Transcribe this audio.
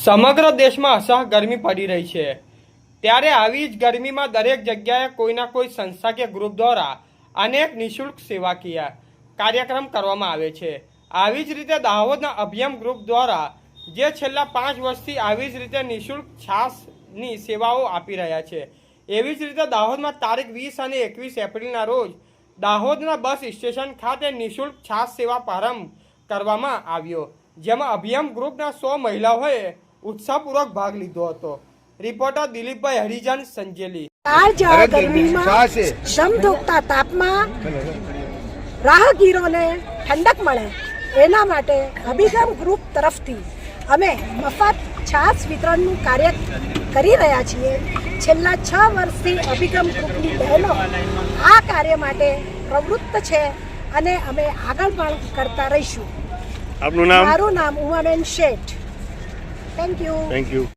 સમગ્ર દેશમાં અસહ્ય ગરમી પડી રહી છે ત્યારે આવી જ ગરમીમાં દરેક જગ્યાએ કોઈના કોઈ સંસ્થા કે ગ્રુપ દ્વારા અનેક નિઃશુલ્ક સેવાકીય કાર્યક્રમ કરવામાં આવે છે। આવી જ રીતે દાહોદના અભિયમ ગ્રુપ દ્વારા જે છેલ્લા 5 વર્ષથી આવી જ રીતે નિઃશુલ્ક છાસની સેવાઓ આપી રહ્યા છે, એવી જ રીતે દાહોદમાં તારીખ 20 અને 21 એપ્રિલના રોજ દાહોદના બસ સ્ટેશન ખાતે નિઃશુલ્ક છાસ સેવા પ્રારંભ કરવામાં આવ્યો, જેમાં અભિયમ ગ્રુપના 100 મહિલાઓએ उत्साहपूर्वक भाग लीधो हतो। रिपोर्टर दिलीपभाई हरिजन संजेली। समधोकता तापमान राहगीरोने ठंडक मळे एना माटे अभिगम ग्रुप तरफथी अमे मफत छास वितरणनुं कार्य करी रह्या छीए। छेल्ला 6 वर्षथी अभिगम ग्रुपनी बहनो आ कार्य माटे प्रवृत्त छे अने अमे आगळ पण करता रहीशुं। आपनुं नाम? मारुं नाम उमाबेन शेठ। Thank you.